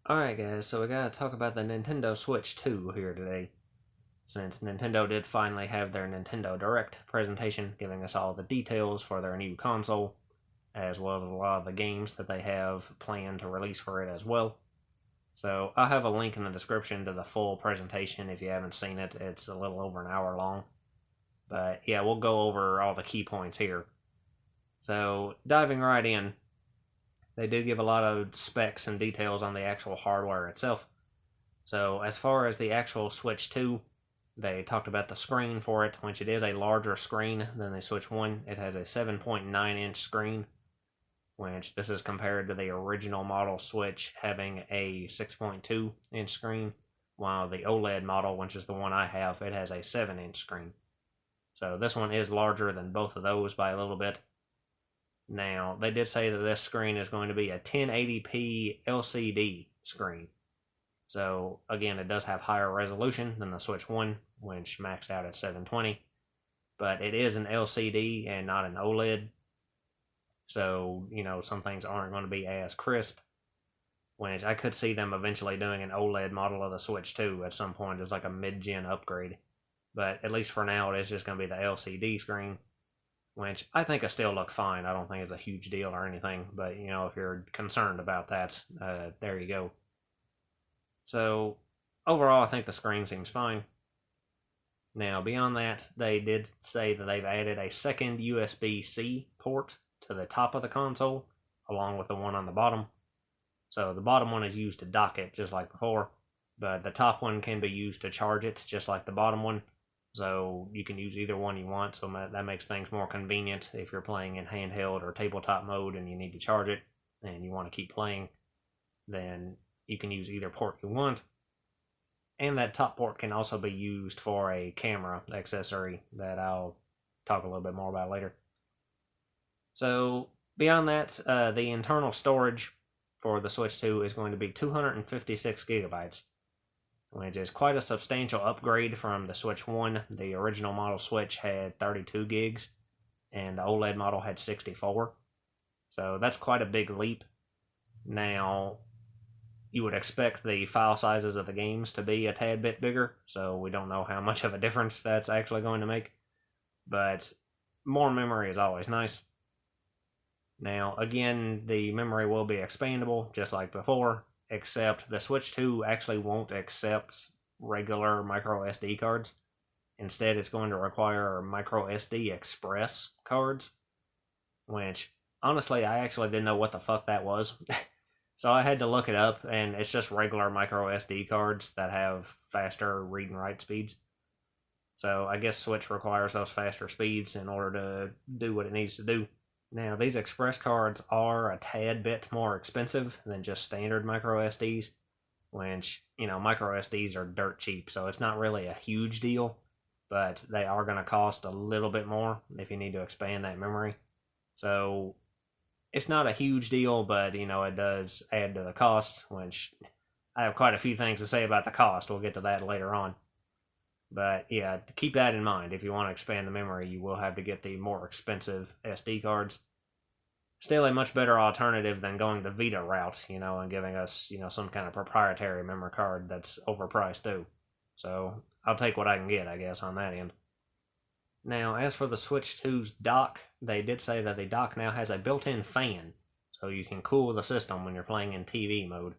Alright guys, so we gotta talk about the Nintendo Switch 2 here today. Since Nintendo did finally have their Nintendo Direct presentation, giving us all the details for their new console, as well as a lot of the games that they have planned to release for it as well. So I'll have a link in the description to the full presentation if you haven't seen it. It's a little over an hour long. But yeah, we'll go over all the key points here. So diving right in, they did give a lot of specs and details on the actual hardware itself. So as far as the actual Switch 2, they talked about the screen for it, which it is a larger screen than the Switch 1. It has a 7.9-inch screen, which this is compared to the original model Switch having a 6.2-inch screen, while the OLED model, which is the one I have, it has a 7-inch screen. So this one is larger than both of those by a little bit. Now, they did say that this screen is going to be a 1080p LCD screen. So, again, it does have higher resolution than the Switch 1, which maxed out at 720. But it is an LCD and not an OLED. So, some things aren't going to be as crisp. Which I could see them eventually doing an OLED model of the Switch 2 at some point as like a mid-gen upgrade. But at least for now, it is just going to be the LCD screen, which I think will still look fine. I don't think it's a huge deal or anything, but if you're concerned about that, there you go. So overall, I think the screen seems fine. Now, beyond that, they did say that they've added a second USB-C port to the top of the console, along with the one on the bottom. So the bottom one is used to dock it, just like before, but the top one can be used to charge it, just like the bottom one. So you can use either one you want, so that makes things more convenient if you're playing in handheld or tabletop mode and you need to charge it and you want to keep playing, then you can use either port you want. And that top port can also be used for a camera accessory that I'll talk a little bit more about later. So beyond that, the internal storage for the Switch 2 is going to be 256 gigabytes, which is quite a substantial upgrade from the Switch 1. The original model Switch had 32 gigs, and the OLED model had 64. So that's quite a big leap. Now, you would expect the file sizes of the games to be a tad bit bigger, so we don't know how much of a difference that's actually going to make. But more memory is always nice. Now, again, the memory will be expandable, just like before, except the Switch 2 actually won't accept regular micro SD cards. Instead, it's going to require micro SD Express cards, which, honestly, I actually didn't know what the fuck that was. So I had to look it up, and it's just regular micro SD cards that have faster read and write speeds. So I guess Switch requires those faster speeds in order to do what it needs to do. Now, these Express cards are a tad bit more expensive than just standard micro SDs, which, micro SDs are dirt cheap, so it's not really a huge deal, but they are going to cost a little bit more if you need to expand that memory. So it's not a huge deal, but, it does add to the cost, which I have quite a few things to say about the cost. We'll get to that later on. But yeah, keep that in mind. If you want to expand the memory, you will have to get the more expensive SD cards. Still a much better alternative than going the Vita route, and giving us, some kind of proprietary memory card that's overpriced too. So I'll take what I can get, I guess, on that end. Now, as for the Switch 2's dock, they did say that the dock now has a built-in fan, so you can cool the system when you're playing in TV mode,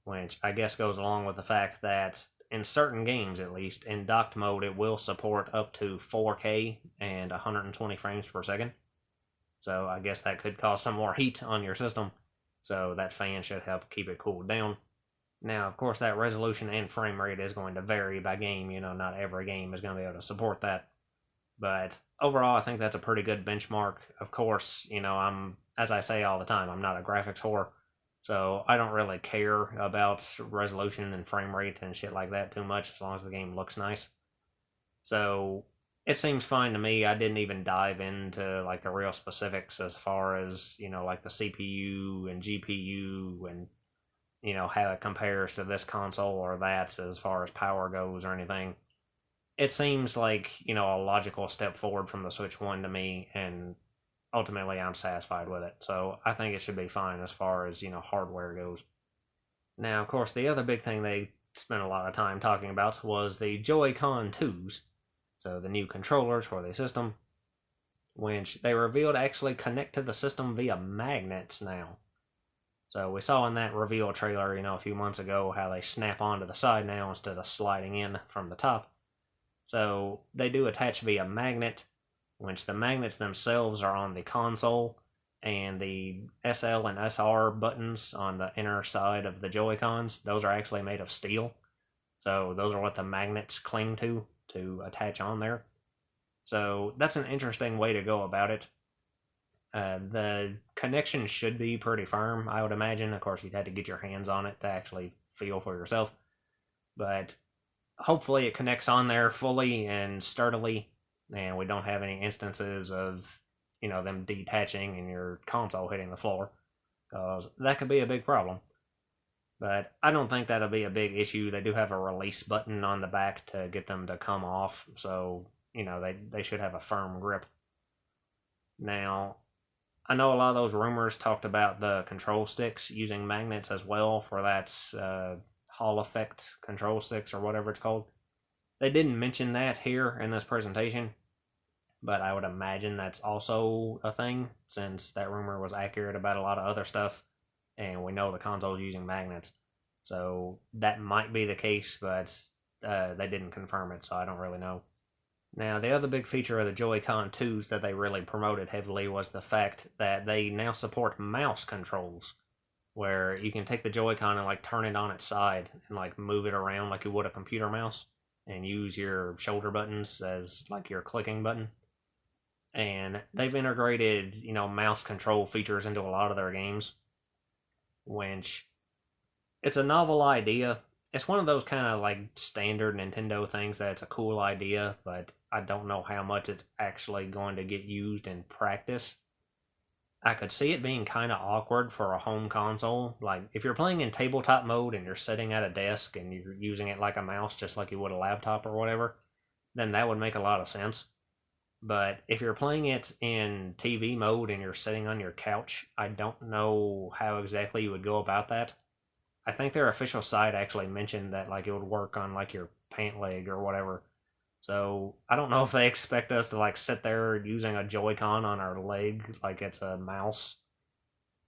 which I guess goes along with the fact that in certain games, at least, in docked mode, it will support up to 4K and 120 frames per second. So I guess that could cause some more heat on your system. So that fan should help keep it cooled down. Now, of course, that resolution and frame rate is going to vary by game. Not every game is going to be able to support that. But overall, I think that's a pretty good benchmark. Of course, as I say all the time, I'm not a graphics whore. So I don't really care about resolution and frame rate and shit like that too much as long as the game looks nice. So it seems fine to me. I didn't even dive into like the real specifics as far as, like the CPU and GPU and, how it compares to this console or that as far as power goes or anything. It seems like, a logical step forward from the Switch 1 to me, and ultimately I'm satisfied with it. So I think it should be fine as far as, hardware goes. Now, of course, the other big thing they spent a lot of time talking about was the Joy-Con 2s, so the new controllers for the system, which they revealed actually connect to the system via magnets now. So we saw in that reveal trailer, a few months ago, how they snap onto the side now instead of sliding in from the top. So they do attach via magnet, which the magnets themselves are on the console, and the SL and SR buttons on the inner side of the Joy-Cons, those are actually made of steel. So those are what the magnets cling to attach on there. So that's an interesting way to go about it. The connection should be pretty firm, I would imagine. Of course, you'd have to get your hands on it to actually feel for yourself. But hopefully it connects on there fully and sturdily, and we don't have any instances of, them detaching and your console hitting the floor, because that could be a big problem. But I don't think that'll be a big issue. They do have a release button on the back to get them to come off, so, they should have a firm grip. Now, I know a lot of those rumors talked about the control sticks using magnets as well for that Hall effect control sticks or whatever it's called. They didn't mention that here in this presentation, but I would imagine that's also a thing, since that rumor was accurate about a lot of other stuff, and we know the console's using magnets. So that might be the case, but they didn't confirm it, so I don't really know. Now, the other big feature of the Joy-Con 2s that they really promoted heavily was the fact that they now support mouse controls, where you can take the Joy-Con and turn it on its side and move it around like you would a computer mouse, and use your shoulder buttons as your clicking button. And they've integrated, mouse control features into a lot of their games, which it's a novel idea. It's one of those kind of standard Nintendo things that it's a cool idea, but I don't know how much it's actually going to get used in practice. I could see it being kind of awkward for a home console. If you're playing in tabletop mode and you're sitting at a desk and you're using it like a mouse, just like you would a laptop or whatever, then that would make a lot of sense. But if you're playing it in TV mode and you're sitting on your couch, I don't know how exactly you would go about that. I think their official site actually mentioned that it would work on your pant leg or whatever. So I don't know if they expect us to sit there using a Joy-Con on our leg like it's a mouse.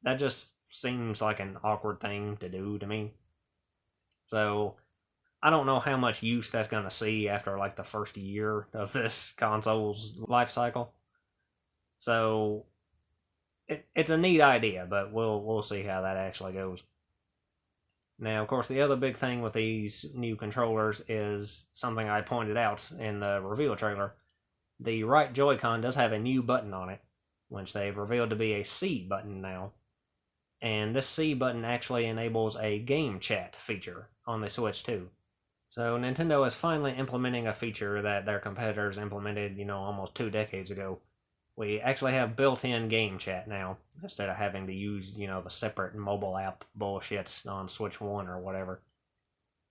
That just seems like an awkward thing to do to me. So I don't know how much use that's going to see after the first year of this console's life cycle. So it's a neat idea, but we'll see how that actually goes. Now, of course, the other big thing with these new controllers is something I pointed out in the reveal trailer. The right Joy-Con does have a new button on it, which they've revealed to be a C button now. And this C button actually enables a game chat feature on the Switch too. So Nintendo is finally implementing a feature that their competitors implemented, almost 2 decades ago. We actually have built-in game chat now, instead of having to use, the separate mobile app bullshits on Switch 1 or whatever.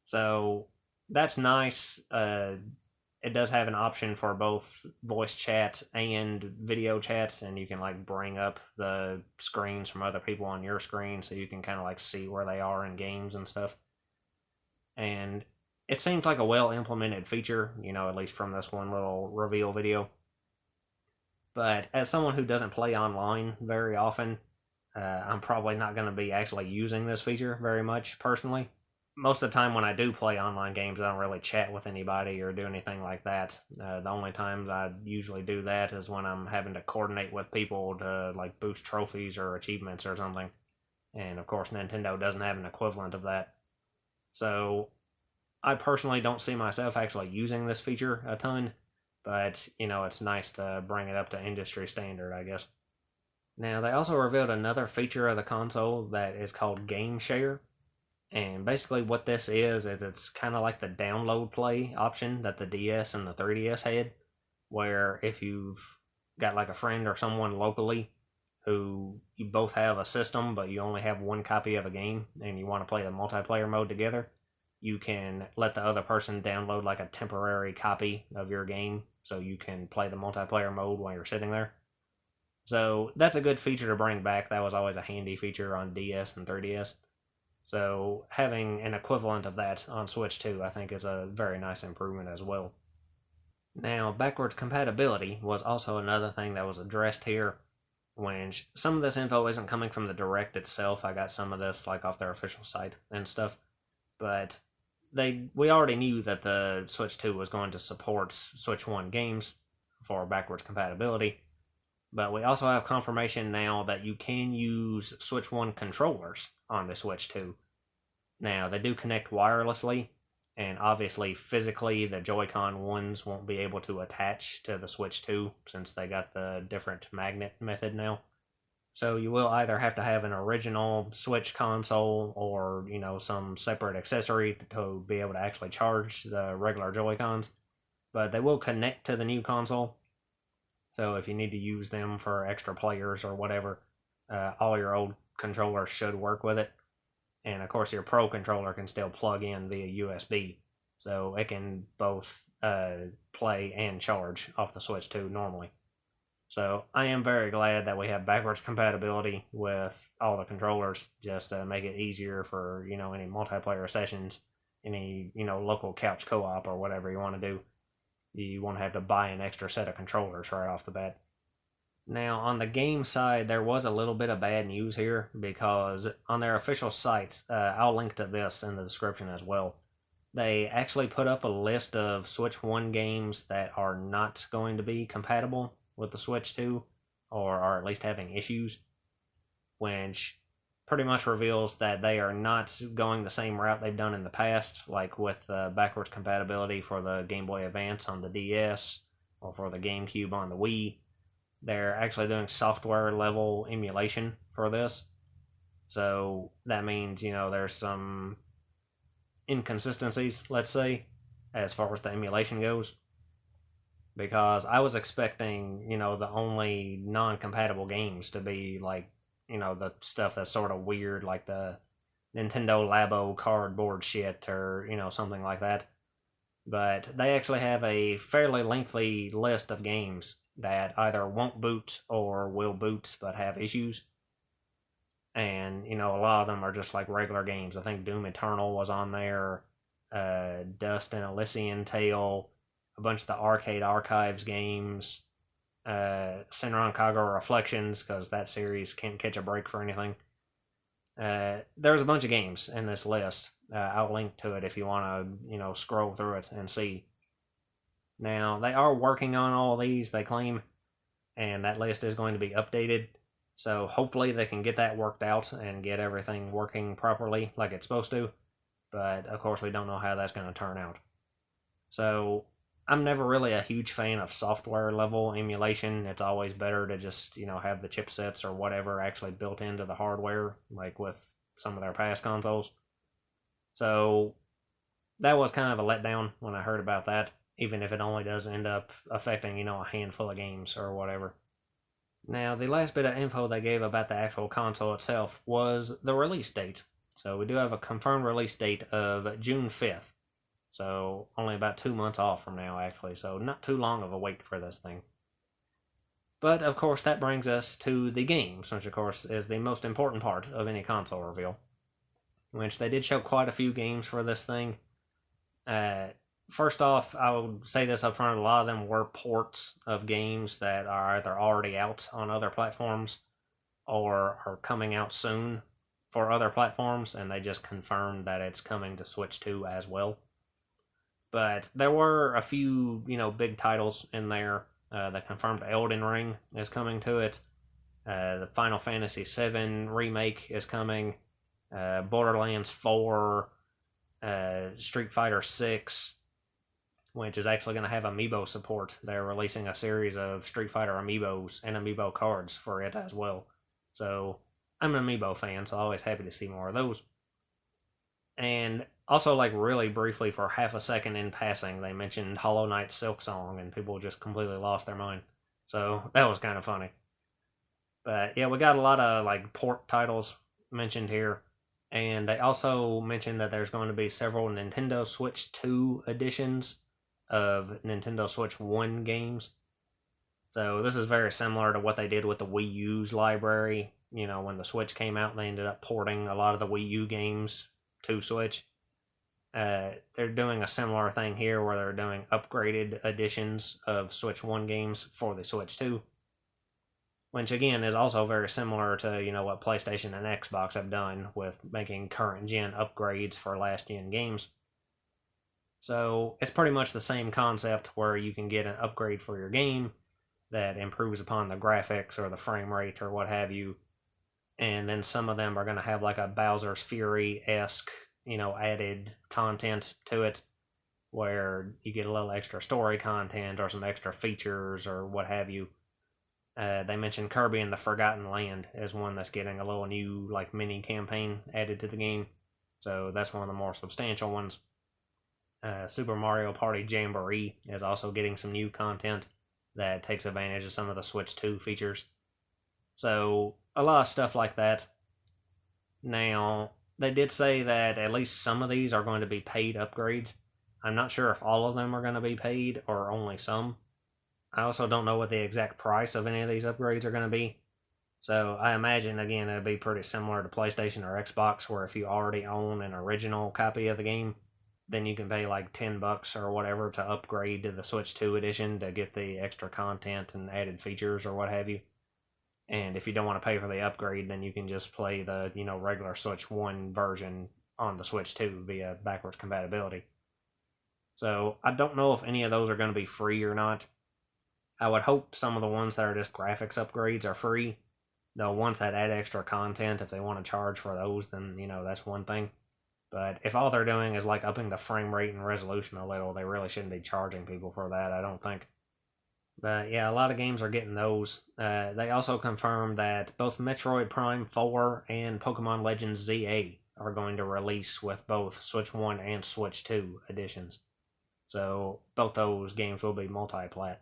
So that's nice. It does have an option for both voice chat and video chats, and you can bring up the screens from other people on your screen so you can kind of see where they are in games and stuff. And it seems like a well-implemented feature, at least from this one little reveal video. But as someone who doesn't play online very often, I'm probably not going to be actually using this feature very much personally. Most of the time when I do play online games, I don't really chat with anybody or do anything like that. The only times I usually do that is when I'm having to coordinate with people to boost trophies or achievements or something. And of course, Nintendo doesn't have an equivalent of that. So I personally don't see myself actually using this feature a ton. But, it's nice to bring it up to industry standard, I guess. Now, they also revealed another feature of the console that is called Game Share. And basically what this is it's kind of like the download play option that the DS and the 3DS had, where if you've got a friend or someone locally who you both have a system, but you only have one copy of a game, and you want to play the multiplayer mode together, you can let the other person download a temporary copy of your game so you can play the multiplayer mode while you're sitting there. So that's a good feature to bring back. That was always a handy feature on DS and 3DS. So having an equivalent of that on Switch 2, I think, is a very nice improvement as well. Now, backwards compatibility was also another thing that was addressed here. When some of this info isn't coming from the Direct itself, I got some of this like off their official site and stuff. But we already knew that the Switch 2 was going to support Switch 1 games for backwards compatibility. But we also have confirmation now that you can use Switch 1 controllers on the Switch 2. Now, they do connect wirelessly, and obviously physically the Joy-Con ones won't be able to attach to the Switch 2 since they got the different magnet method now. So you will either have to have an original Switch console or, some separate accessory to be able to actually charge the regular Joy-Cons. But they will connect to the new console. So if you need to use them for extra players or whatever, all your old controllers should work with it. And of course, your Pro controller can still plug in via USB, so it can both play and charge off the Switch 2 normally. So I am very glad that we have backwards compatibility with all the controllers, just to make it easier for any multiplayer sessions, any local couch co-op or whatever you want to do. You won't have to buy an extra set of controllers right off the bat. Now, on the game side, there was a little bit of bad news here, because on their official site, I'll link to this in the description as well, they actually put up a list of Switch 1 games that are not going to be compatible with the Switch 2, or are at least having issues, which pretty much reveals that they are not going the same route they've done in the past, like with backwards compatibility for the Game Boy Advance on the DS, or for the GameCube on the Wii. They're actually doing software level emulation for this. So that means, there's some inconsistencies, let's say, as far as the emulation goes. Because I was expecting, the only non-compatible games to be like, the stuff that's sort of weird, like the Nintendo Labo cardboard shit or, something like that. But they actually have a fairly lengthy list of games that either won't boot or will boot but have issues. And, a lot of them are just like regular games. I think Doom Eternal was on there, Dust and Elysian Tale, a bunch of the Arcade Archives games, Senran Kagura Reflections, because that series can't catch a break for anything. There's a bunch of games in this list. I'll link to it if you want to, scroll through it and see. Now, they are working on all these, they claim, and that list is going to be updated. So hopefully they can get that worked out and get everything working properly like it's supposed to. But, of course, we don't know how that's going to turn out. So, I'm never really a huge fan of software level emulation. It's always better to just, have the chipsets or whatever actually built into the hardware, like with some of their past consoles. So, that was kind of a letdown when I heard about that, even if it only does end up affecting, a handful of games or whatever. Now, the last bit of info they gave about the actual console itself was the release date. So we do have a confirmed release date of June 5th. So only about 2 months off from now, actually. So not too long of a wait for this thing. But, of course, that brings us to the games, which, of course, is the most important part of any console reveal. Which they did show quite a few games for this thing. First off, I will say this up front, a lot of them were ports of games that are either already out on other platforms or are coming out soon for other platforms, and they just confirmed that it's coming to Switch 2 as well. But there were a few, big titles in there. That confirmed Elden Ring is coming to it. The Final Fantasy VII Remake is coming. Borderlands 4, Street Fighter 6, which is actually going to have amiibo support. They're releasing a series of Street Fighter amiibos and amiibo cards for it as well. So, I'm an amiibo fan, so I'm always happy to see more of those. And also, really briefly, for half a second in passing, they mentioned Hollow Knight Silksong, and people just completely lost their mind. So, that was kind of funny. But, yeah, we got a lot of, port titles mentioned here. And they also mentioned that there's going to be several Nintendo Switch 2 editions of Nintendo Switch 1 games. So this is very similar to what they did with the Wii U's library, when the Switch came out, they ended up porting a lot of the Wii U games to Switch. They're doing a similar thing here where they're doing upgraded editions of Switch 1 games for the Switch 2. Which again is also very similar to, what PlayStation and Xbox have done with making current gen upgrades for last gen games. So it's pretty much the same concept where you can get an upgrade for your game that improves upon the graphics or the frame rate or what have you. And then some of them are going to have like a Bowser's Fury-esque, added content to it, where you get a little extra story content or some extra features or what have you. They mentioned Kirby and the Forgotten Land as one that's getting a little new mini campaign added to the game. So that's one of the more substantial ones. Super Mario Party Jamboree is also getting some new content that takes advantage of some of the Switch 2 features. So a lot of stuff like that. Now, they did say that at least some of these are going to be paid upgrades. I'm not sure if all of them are going to be paid or only some. I also don't know what the exact price of any of these upgrades are going to be. So I imagine, again, it'll be pretty similar to PlayStation or Xbox, where if you already own an original copy of the game, then you can pay $10 or whatever to upgrade to the Switch 2 edition to get the extra content and added features or what have you. And if you don't want to pay for the upgrade, then you can just play the, regular Switch 1 version on the Switch 2 via backwards compatibility. So I don't know if any of those are going to be free or not. I would hope some of the ones that are just graphics upgrades are free. The ones that add extra content, if they want to charge for those, then, that's one thing. But if all they're doing is upping the frame rate and resolution a little, they really shouldn't be charging people for that, I don't think. But yeah, a lot of games are getting those. They also confirmed that both Metroid Prime 4 and Pokemon Legends ZA are going to release with both Switch 1 and Switch 2 editions. So both those games will be multi-plat.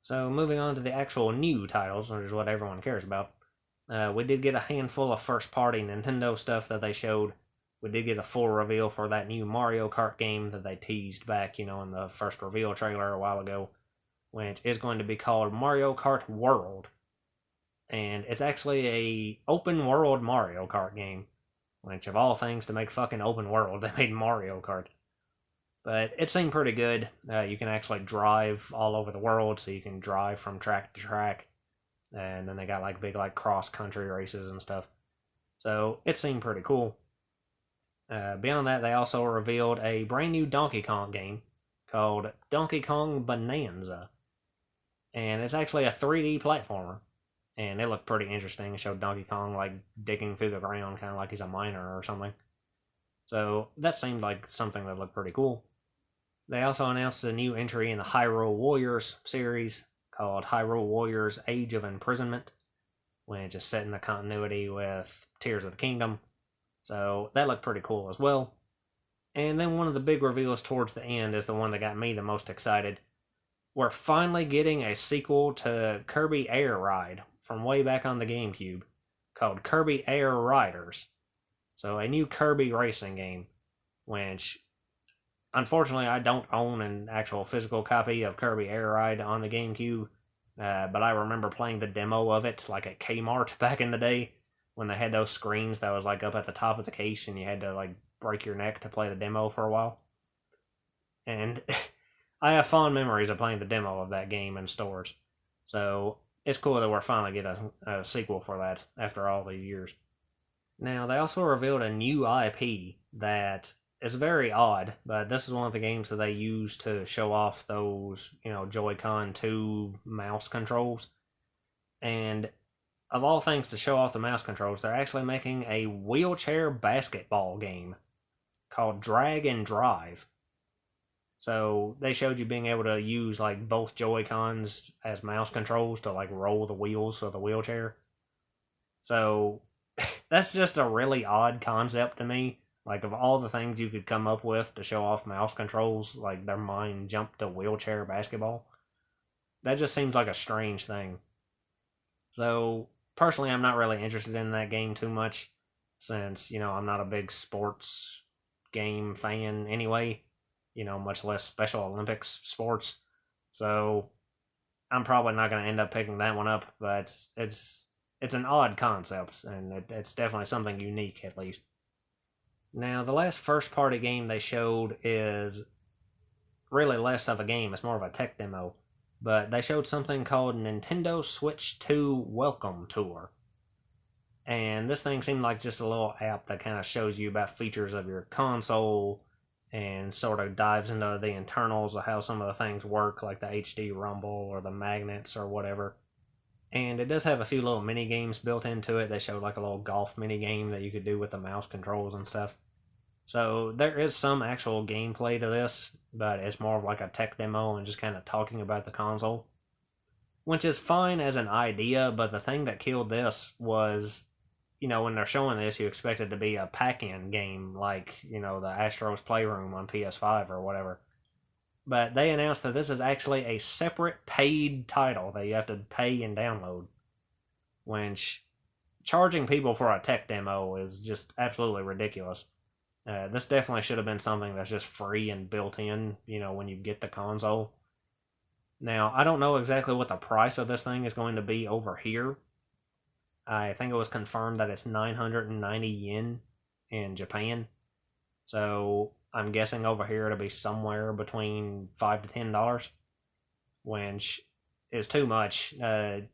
So moving on to the actual new titles, which is what everyone cares about. We did get a handful of first-party Nintendo stuff that they showed. We did get a full reveal for that new Mario Kart game that they teased back, in the first reveal trailer a while ago, which is going to be called Mario Kart World. And it's actually a open-world Mario Kart game, which of all things to make fucking open world, they made Mario Kart. But it seemed pretty good. You can actually drive all over the world, so you can drive from track to track. And then they got big cross-country races and stuff. So it seemed pretty cool. Beyond that, they also revealed a brand new Donkey Kong game called Donkey Kong Bonanza. And it's actually a 3D platformer. And it looked pretty interesting. It showed Donkey Kong digging through the ground, kind of like he's a miner or something. So that seemed like something that looked pretty cool. They also announced a new entry in the Hyrule Warriors series called Hyrule Warriors Age of Imprisonment, which is set in the continuity with Tears of the Kingdom. So that looked pretty cool as well. And then one of the big reveals towards the end is the one that got me the most excited. We're finally getting a sequel to Kirby Air Ride from way back on the GameCube called Kirby Air Riders. So a new Kirby racing game, which unfortunately I don't own an actual physical copy of Kirby Air Ride on the GameCube, but I remember playing the demo of it at Kmart back in the day when they had those screens that was up at the top of the case and you had to break your neck to play the demo for a while. And I have fond memories of playing the demo of that game in stores. So it's cool that we're finally getting a sequel for that after all these years. Now, they also revealed a new IP that is very odd, but this is one of the games that they use to show off those, Joy-Con 2 mouse controls. And of all things to show off the mouse controls, they're actually making a wheelchair basketball game called Drag and Drive. So they showed you being able to use both Joy-Cons as mouse controls to roll the wheels of the wheelchair. So that's just a really odd concept to me. Of all the things you could come up with to show off mouse controls, their mind jumped to wheelchair basketball. That just seems like a strange thing. So personally, I'm not really interested in that game too much, since, I'm not a big sports game fan anyway, much less Special Olympics sports. So I'm probably not going to end up picking that one up, but it's it's an odd concept, and it's definitely something unique, at least. Now, the last first party game they showed is really less of a game, it's more of a tech demo. But they showed something called Nintendo Switch 2 Welcome Tour. And this thing seemed like just a little app that kind of shows you about features of your console and sort of dives into the internals of how some of the things work, like the HD rumble or the magnets or whatever. And it does have a few little mini games built into it. They showed like a little golf mini game that you could do with the mouse controls and stuff. So there is some actual gameplay to this, but it's more of like a tech demo and just kind of talking about the console. Which is fine as an idea, but the thing that killed this was, when they're showing this, you expect it to be a pack-in game like, the Astro's Playroom on PS5 or whatever. But they announced that this is actually a separate paid title that you have to pay and download. Which, charging people for a tech demo is just absolutely ridiculous. This definitely should have been something that's just free and built in, when you get the console. Now, I don't know exactly what the price of this thing is going to be over here. I think it was confirmed that it's 990 yen in Japan. So, I'm guessing over here it'll be somewhere between $5 to $10, which is too much.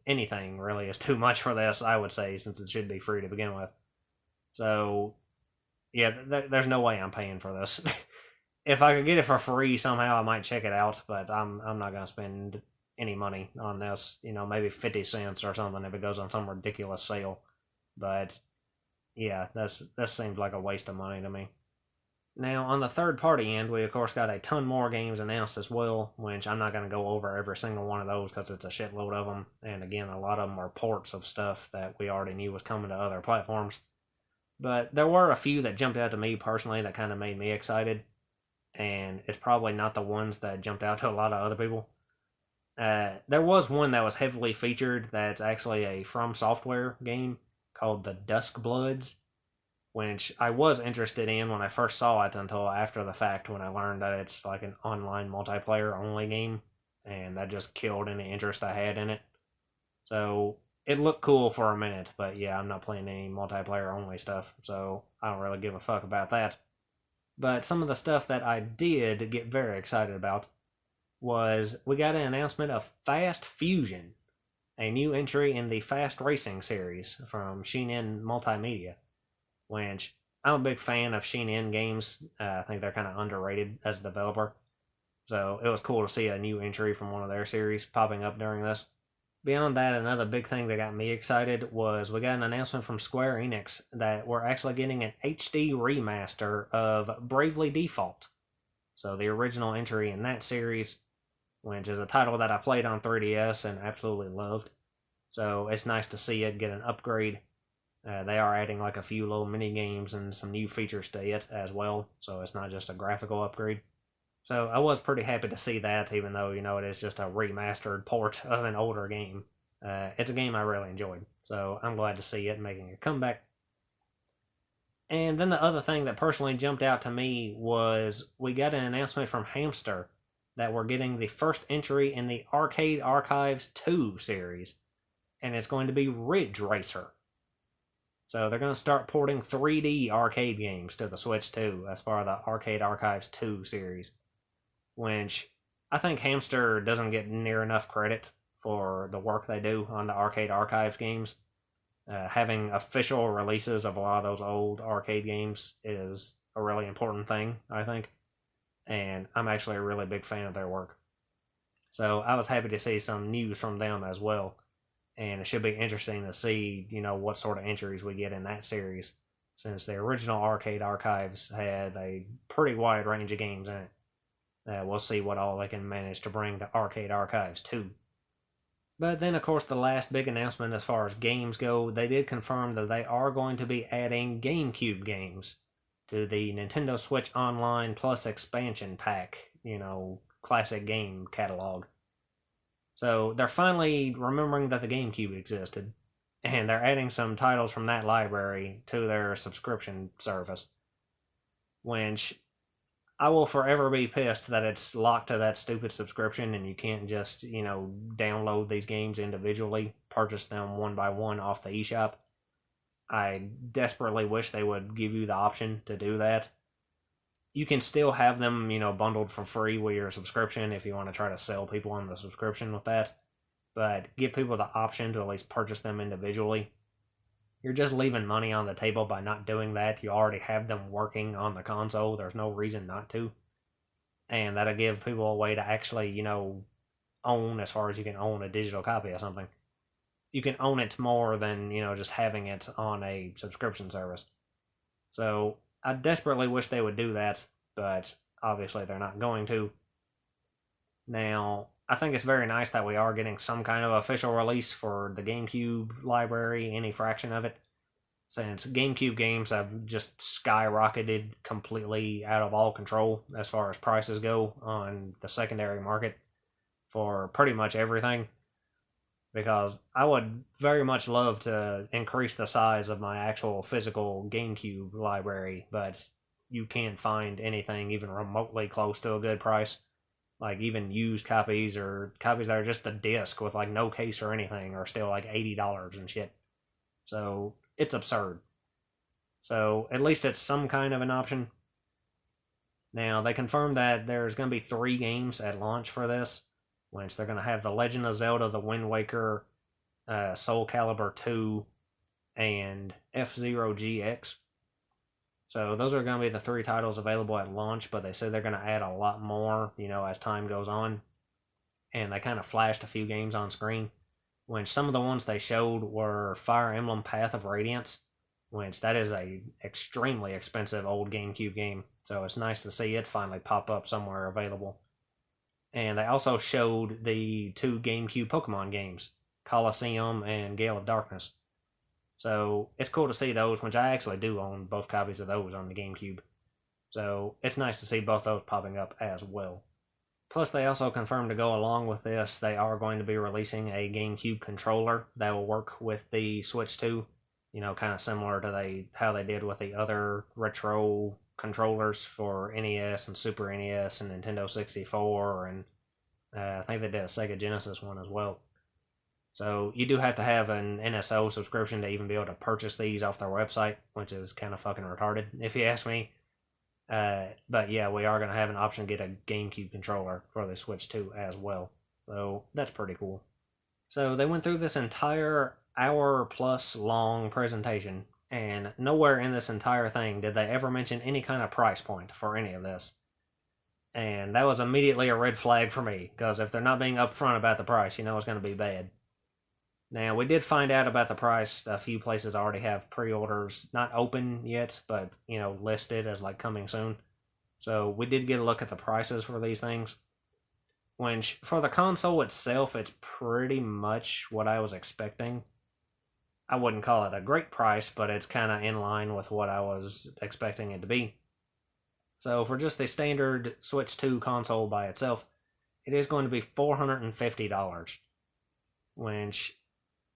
Anything really is too much for this, I would say, since it should be free to begin with. So, yeah, there's no way I'm paying for this. If I could get it for free somehow, I might check it out, but I'm not going to spend any money on this. Maybe 50 cents or something if it goes on some ridiculous sale. But, yeah, this seems like a waste of money to me. Now, on the third-party end, we, of course, got a ton more games announced as well, which I'm not going to go over every single one of those because it's a shitload of them. And, again, a lot of them are ports of stuff that we already knew was coming to other platforms. But there were a few that jumped out to me personally that kind of made me excited. And it's probably not the ones that jumped out to a lot of other people. There was one that was heavily featured that's actually a From Software game called The Dusk Bloods, which I was interested in when I first saw it until after the fact when I learned that it's like an online multiplayer only game, and that just killed any interest I had in it. So it looked cool for a minute, but yeah, I'm not playing any multiplayer only stuff, so I don't really give a fuck about that. But some of the stuff that I did get very excited about was we got an announcement of Fast Fusion, a new entry in the Fast Racing series from Shinen Multimedia, which I'm a big fan of Shinen games. I think they're kind of underrated as a developer. So it was cool to see a new entry from one of their series popping up during this. Beyond that, another big thing that got me excited was we got an announcement from Square Enix that we're actually getting an HD remaster of Bravely Default. So the original entry in that series, which is a title that I played on 3DS and absolutely loved. So it's nice to see it get an upgrade. They are adding like a few little mini games and some new features to it as well, so it's not just a graphical upgrade. So I was pretty happy to see that, even though, it is just a remastered port of an older game. It's a game I really enjoyed, so I'm glad to see it making a comeback. And then the other thing that personally jumped out to me was we got an announcement from Hamster that we're getting the first entry in the Arcade Archives 2 series, and it's going to be Ridge Racer. So they're going to start porting 3D arcade games to the Switch 2 as part of the Arcade Archives 2 series, which I think Hamster doesn't get near enough credit for the work they do on the Arcade Archives games. Having official releases of a lot of those old arcade games is a really important thing, I think, and I'm actually a really big fan of their work. So I was happy to see some news from them as well. And it should be interesting to see, what sort of entries we get in that series, since the original Arcade Archives had a pretty wide range of games in it. We'll see what all they can manage to bring to Arcade Archives 2. But then, of course, the last big announcement as far as games go, they did confirm that they are going to be adding GameCube games to the Nintendo Switch Online Plus expansion pack, classic game catalog. So they're finally remembering that the GameCube existed, and they're adding some titles from that library to their subscription service, which I will forever be pissed that it's locked to that stupid subscription and you can't just, download these games individually, purchase them one by one off the eShop. I desperately wish they would give you the option to do that. You can still have them, bundled for free with your subscription if you want to try to sell people on the subscription with that. But give people the option to at least purchase them individually. You're just leaving money on the table by not doing that. You already have them working on the console. There's no reason not to. And that'll give people a way to actually, own, as far as you can own a digital copy of something. You can own it more than, just having it on a subscription service. So I desperately wish they would do that, but obviously they're not going to. Now, I think it's very nice that we are getting some kind of official release for the GameCube library, any fraction of it, since GameCube games have just skyrocketed completely out of all control as far as prices go on the secondary market for pretty much everything. Because I would very much love to increase the size of my actual physical GameCube library, but you can't find anything even remotely close to a good price. Like even used copies or copies that are just the disc with like no case or anything are still like $80 and shit. So it's absurd. So at least it's some kind of an option. Now they confirmed that there's going to be 3 games at launch for this, which they're going to have The Legend of Zelda, The Wind Waker, Soul Calibur 2, and F-Zero GX. So those are going to be the 3 titles available at launch, but they said they're going to add a lot more, as time goes on. And they kind of flashed a few games on screen, which some of the ones they showed were Fire Emblem Path of Radiance, which that is a extremely expensive old GameCube game. So it's nice to see it finally pop up somewhere available. And they also showed the 2 GameCube Pokemon games, Colosseum and Gale of Darkness. So it's cool to see those, which I actually do own both copies of those on the GameCube. So it's nice to see both those popping up as well. Plus, they also confirmed to go along with this, they are going to be releasing a GameCube controller that will work with the Switch 2. Kind of similar to how they did with the other retro controllers for NES and Super NES and Nintendo 64, and I think they did a Sega Genesis one as well. So you do have to have an NSO subscription to even be able to purchase these off their website, which is kind of fucking retarded, if you ask me. But yeah, we are going to have an option to get a GameCube controller for the Switch 2 as well. So that's pretty cool. So they went through this entire hour-plus long presentation, and nowhere in this entire thing did they ever mention any kind of price point for any of this. And that was immediately a red flag for me, because if they're not being upfront about the price, it's going to be bad. Now, we did find out about the price. A few places already have pre-orders, not open yet, but, listed as, coming soon. So we did get a look at the prices for these things. Which, for the console itself, it's pretty much what I was expecting. I wouldn't call it a great price, but it's kind of in line with what I was expecting it to be. So for just the standard Switch 2 console by itself, it is going to be $450, which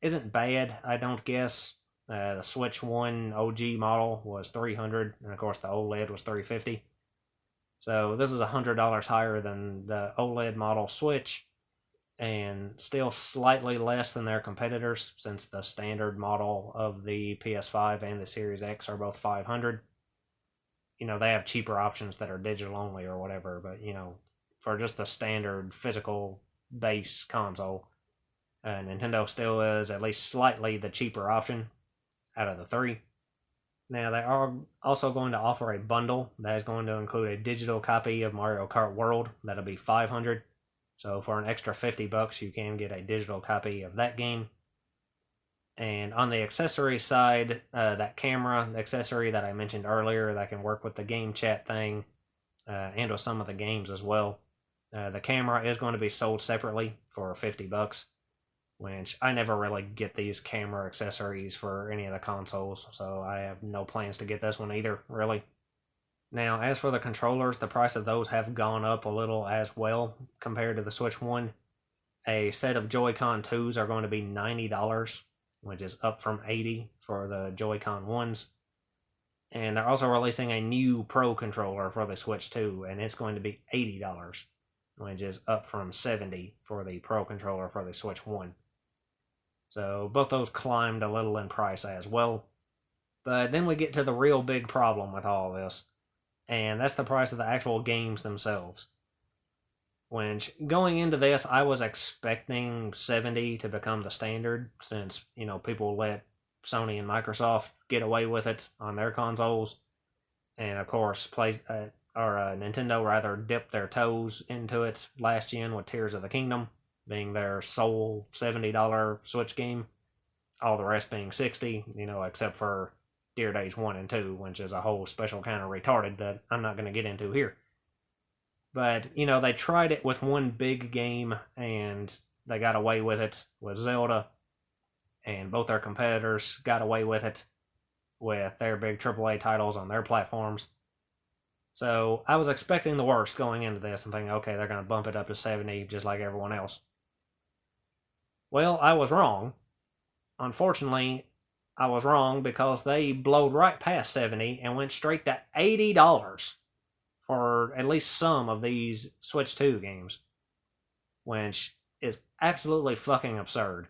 isn't bad, I don't guess. The Switch 1 OG model was $300, and of course the OLED was $350. So this is $100 higher than the OLED model Switch, and still slightly less than their competitors, since the standard model of the PS5 and the Series X are both $500. They have cheaper options that are digital only or whatever, but, for just the standard physical base console, Nintendo still is at least slightly the cheaper option out of the 3. Now, they are also going to offer a bundle that is going to include a digital copy of Mario Kart World. That'll be $500. So for an extra $50, you can get a digital copy of that game. And on the accessory side, that camera accessory that I mentioned earlier that can work with the game chat thing and with some of the games as well. The camera is going to be sold separately for $50, which I never really get these camera accessories for any of the consoles, so I have no plans to get this one either, really. Now, as for the controllers, the price of those have gone up a little as well compared to the Switch 1. A set of Joy-Con 2s are going to be $90, which is up from $80 for the Joy-Con 1s. And they're also releasing a new Pro controller for the Switch 2, and it's going to be $80, which is up from $70 for the Pro controller for the Switch 1. So both those climbed a little in price as well. But then we get to the real big problem with all this, and that's the price of the actual games themselves. Which, going into this, I was expecting $70 to become the standard, since, people let Sony and Microsoft get away with it on their consoles. And of course, Nintendo rather dipped their toes into it last gen with Tears of the Kingdom being their sole $70 Switch game. All the rest being $60, except for Dear Days 1 and 2, which is a whole special kind of retarded that I'm not going to get into here. But, they tried it with one big game, and they got away with it with Zelda, and both their competitors got away with it with their big AAA titles on their platforms. So I was expecting the worst going into this and thinking, okay, they're going to bump it up to 70 just like everyone else. Well, I was wrong. Unfortunately, I was wrong because they blowed right past 70 and went straight to $80 for at least some of these Switch 2 games, which is absolutely fucking absurd.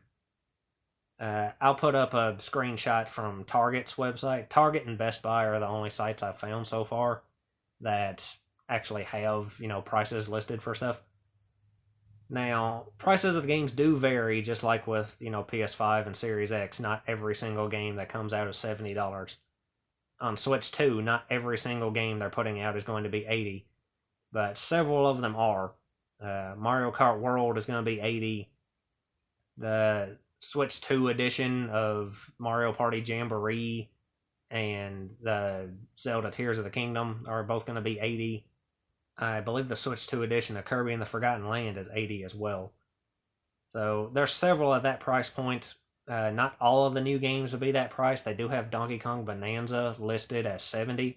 I'll put up a screenshot from Target's website. Target and Best Buy are the only sites I've found so far that actually have, prices listed for stuff. Now, prices of the games do vary, just like with, PS5 and Series X. Not every single game that comes out is $70. On Switch 2, not every single game they're putting out is going to be $80, but several of them are. Mario Kart World is going to be $80. The Switch 2 edition of Mario Party Jamboree and the Zelda Tears of the Kingdom are both going to be $80. I believe the Switch 2 edition of Kirby and the Forgotten Land is $80 as well. So there's several at that price point. Not all of the new games will be that price. They do have Donkey Kong Bonanza listed as $70.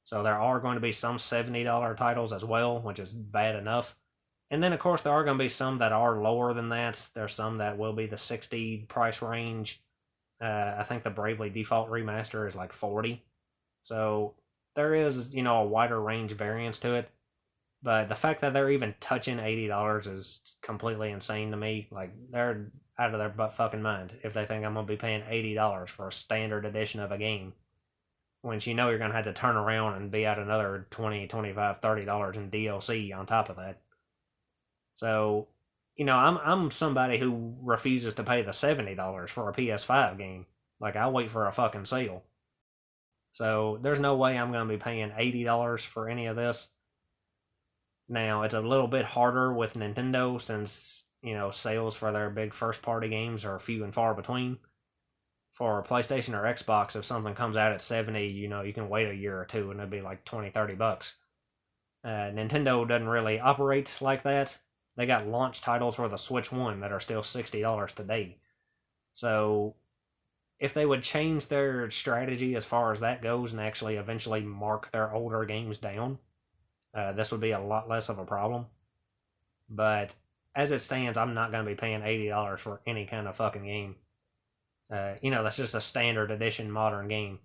So there are going to be some $70 titles as well, which is bad enough. And then, of course, there are going to be some that are lower than that. There's some that will be the $60 price range. I think the Bravely Default Remaster is like $40. So there is, a wider range variance to it. But the fact that they're even touching $80 is completely insane to me. Like, they're out of their butt fucking mind if they think I'm going to be paying $80 for a standard edition of a game. Once you're going to have to turn around and be out another $20, $25, $30 in DLC on top of that. So, I'm somebody who refuses to pay the $70 for a PS5 game. Like, I'll wait for a fucking sale. So, there's no way I'm going to be paying $80 for any of this. Now, it's a little bit harder with Nintendo since, sales for their big first-party games are few and far between. For PlayStation or Xbox, if something comes out at 70, you can wait a year or two and it'll be like $20, $30. Nintendo doesn't really operate like that. They got launch titles for the Switch 1 that are still $60 today. So, if they would change their strategy as far as that goes and actually eventually mark their older games down, this would be a lot less of a problem. But as it stands, I'm not going to be paying $80 for any kind of fucking game. That's just a standard edition modern game.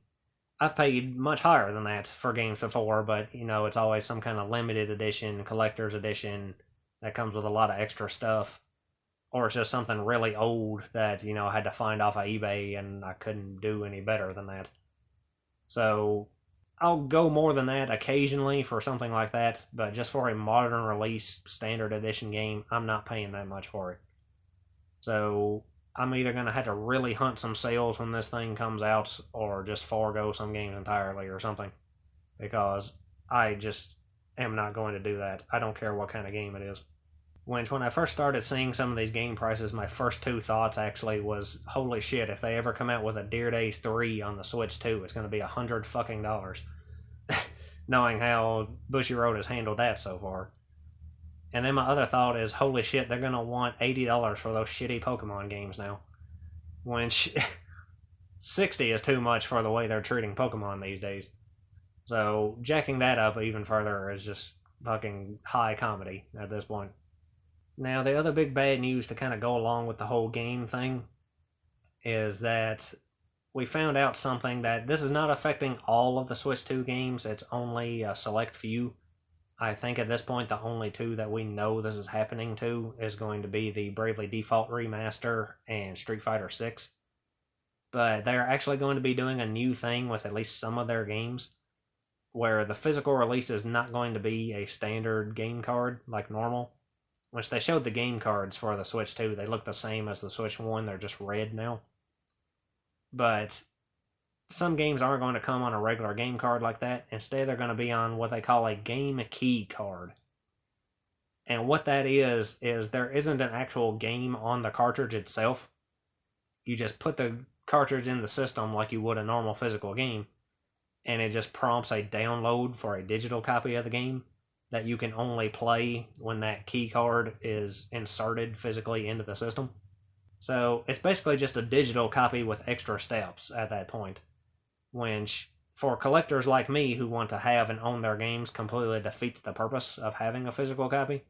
I've paid much higher than that for games before, but, it's always some kind of limited edition, collector's edition that comes with a lot of extra stuff. Or it's just something really old that, I had to find off of eBay and I couldn't do any better than that. So, I'll go more than that occasionally for something like that, but just for a modern release standard edition game, I'm not paying that much for it. So I'm either going to have to really hunt some sales when this thing comes out or just forego some games entirely or something, because I just am not going to do that. I don't care what kind of game it is. When I first started seeing some of these game prices, my first two thoughts actually was, holy shit, if they ever come out with a Dear Days 3 on the Switch 2, it's going to be $100 fucking dollars. Knowing how Bushiroad has handled that so far. And then my other thought is, holy shit, they're going to want $80 for those shitty Pokemon games now. Which, 60 is too much for the way they're treating Pokemon these days. So, jacking that up even further is just fucking high comedy at this point. Now, the other big bad news to kind of go along with the whole game thing is that we found out something that this is not affecting all of the Switch 2 games, it's only a select few. I think at this point the only two that we know this is happening to is going to be the Bravely Default Remaster and Street Fighter 6. But they're actually going to be doing a new thing with at least some of their games, where the physical release is not going to be a standard game card like normal. Which they showed the game cards for the Switch 2. They look the same as the Switch 1, they're just red now. But some games aren't going to come on a regular game card like that. Instead, they're going to be on what they call a game key card. And what that is there isn't an actual game on the cartridge itself. You just put the cartridge in the system like you would a normal physical game, and it just prompts a download for a digital copy of the game that you can only play when that key card is inserted physically into the system. So it's basically just a digital copy with extra steps at that point, which for collectors like me who want to have and own their games completely defeats the purpose of having a physical copy.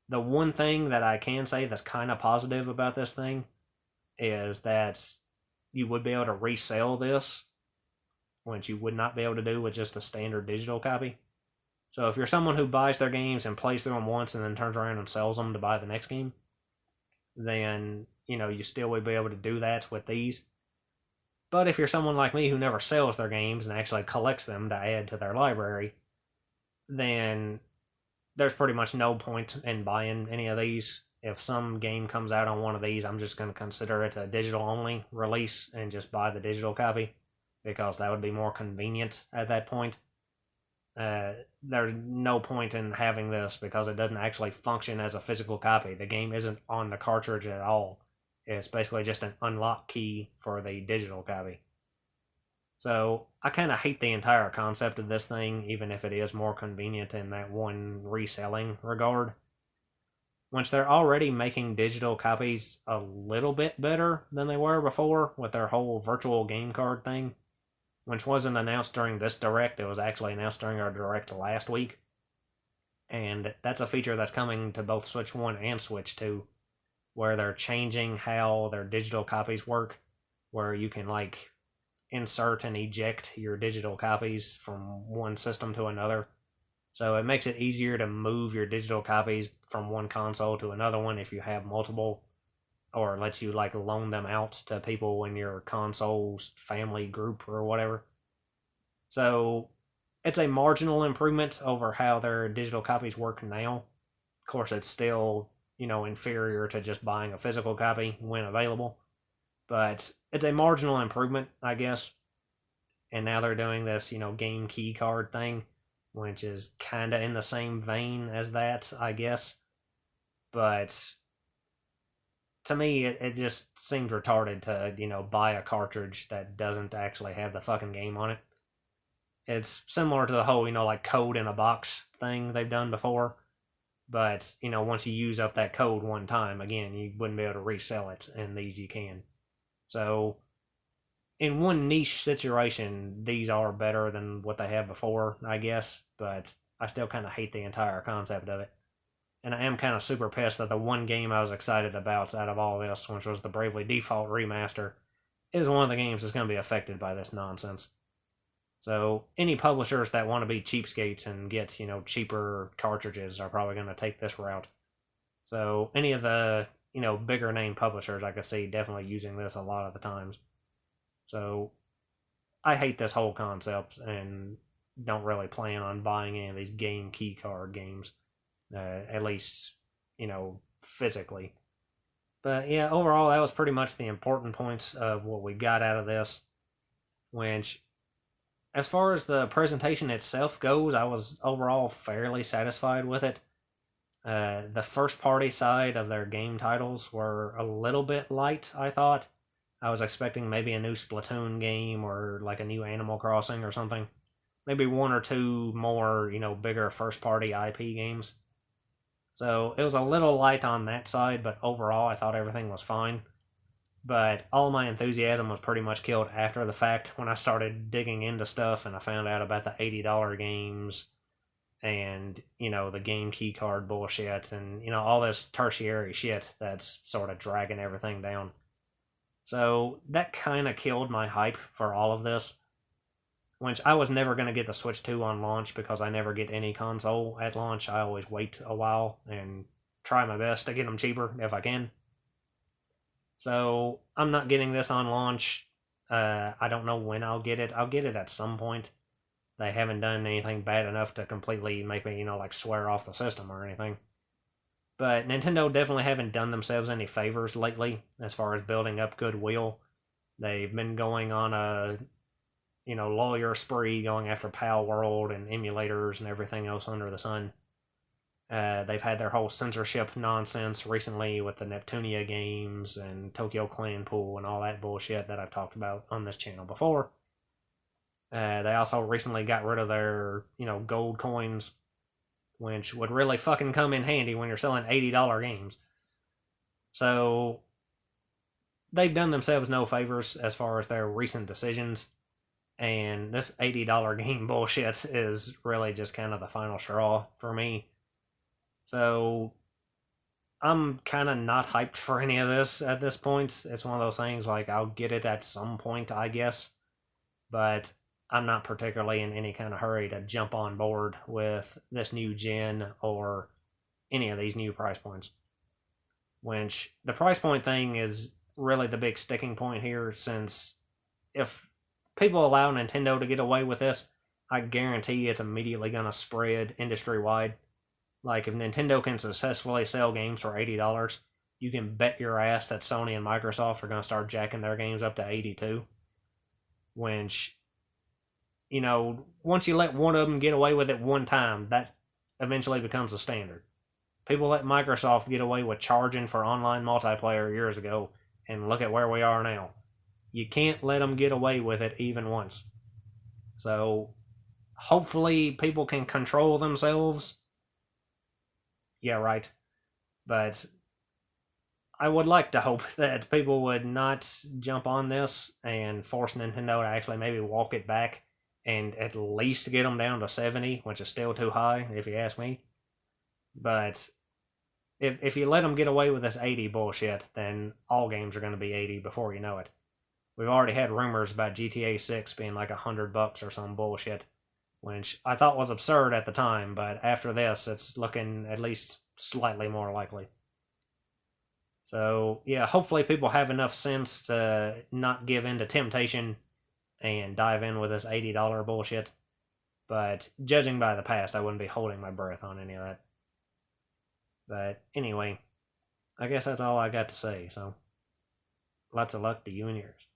The one thing that I can say that's kind of positive about this thing is that you would be able to resell this, which you would not be able to do with just a standard digital copy. So if you're someone who buys their games and plays through them once and then turns around and sells them to buy the next game, then, you still would be able to do that with these. But if you're someone like me who never sells their games and actually collects them to add to their library, then there's pretty much no point in buying any of these. If some game comes out on one of these, I'm just going to consider it a digital-only release and just buy the digital copy, because that would be more convenient at that point. There's no point in having this because it doesn't actually function as a physical copy. The game isn't on the cartridge at all. It's basically just an unlock key for the digital copy. So I kind of hate the entire concept of this thing, even if it is more convenient in that one reselling regard. Once they're already making digital copies a little bit better than they were before with their whole virtual game card thing, which wasn't announced during this Direct, it was actually announced during our Direct last week. And that's a feature that's coming to both Switch 1 and Switch 2, where they're changing how their digital copies work, where you can insert and eject your digital copies from one system to another. So it makes it easier to move your digital copies from one console to another one if you have multiple, or lets you loan them out to people in your console's family group or whatever. So it's a marginal improvement over how their digital copies work now. Of course, it's still, inferior to just buying a physical copy when available. But it's a marginal improvement, I guess. And now they're doing this, game key card thing, which is kind of in the same vein as that, I guess. But to me, it just seems retarded to, buy a cartridge that doesn't actually have the fucking game on it. It's similar to the whole, code in a box thing they've done before. But, once you use up that code one time, again, you wouldn't be able to resell it, and these you can. So, in one niche situation, these are better than what they have before, I guess, but I still kind of hate the entire concept of it. And I am kind of super pissed that the one game I was excited about out of all this, which was the Bravely Default Remaster, is one of the games that's going to be affected by this nonsense. So any publishers that want to be cheapskates and get, cheaper cartridges are probably going to take this route. So any of the, bigger name publishers I could see definitely using this a lot of the times. So I hate this whole concept and don't really plan on buying any of these game key card games. At least, physically. But yeah, overall, that was pretty much the important points of what we got out of this. Which, as far as the presentation itself goes, I was overall fairly satisfied with it. The first party side of their game titles were a little bit light, I thought. I was expecting maybe a new Splatoon game or a new Animal Crossing or something. Maybe one or two more, bigger first party IP games. So it was a little light on that side, but overall I thought everything was fine. But all my enthusiasm was pretty much killed after the fact when I started digging into stuff and I found out about the $80 games and, the game key card bullshit and, all this tertiary shit that's sort of dragging everything down. So that kind of killed my hype for all of this, which I was never going to get the Switch 2 on launch because I never get any console at launch. I always wait a while and try my best to get them cheaper if I can. So I'm not getting this on launch. I don't know when I'll get it. I'll get it at some point. They haven't done anything bad enough to completely make me, like swear off the system or anything. But Nintendo definitely haven't done themselves any favors lately as far as building up goodwill. They've been going on a, lawyer spree going after Pal World and emulators and everything else under the sun. They've had their whole censorship nonsense recently with the Neptunia games and Tokyo Clan Pool and all that bullshit that I've talked about on this channel before. They also recently got rid of their, gold coins, which would really fucking come in handy when you're selling $80 games. So they've done themselves no favors as far as their recent decisions. And this $80 game bullshit is really just kind of the final straw for me. So I'm kind of not hyped for any of this at this point. It's one of those things like I'll get it at some point, I guess. But I'm not particularly in any kind of hurry to jump on board with this new gen or any of these new price points. Which the price point thing is really the big sticking point here, since if people allow Nintendo to get away with this, I guarantee it's immediately going to spread industry-wide. Like, if Nintendo can successfully sell games for $80, you can bet your ass that Sony and Microsoft are going to start jacking their games up to $82. Which, once you let one of them get away with it one time, that eventually becomes the standard. People let Microsoft get away with charging for online multiplayer years ago, and look at where we are now. You can't let them get away with it even once. So, hopefully people can control themselves. Yeah, right. But I would like to hope that people would not jump on this and force Nintendo to actually maybe walk it back and at least get them down to 70, which is still too high, if you ask me. But if you let them get away with this 80 bullshit, then all games are going to be 80 before you know it. We've already had rumors about GTA 6 being like $100 or some bullshit, which I thought was absurd at the time, but after this, it's looking at least slightly more likely. So, yeah, hopefully people have enough sense to not give in to temptation and dive in with this $80 bullshit. But judging by the past, I wouldn't be holding my breath on any of that. But anyway, I guess that's all I got to say, so lots of luck to you and yours.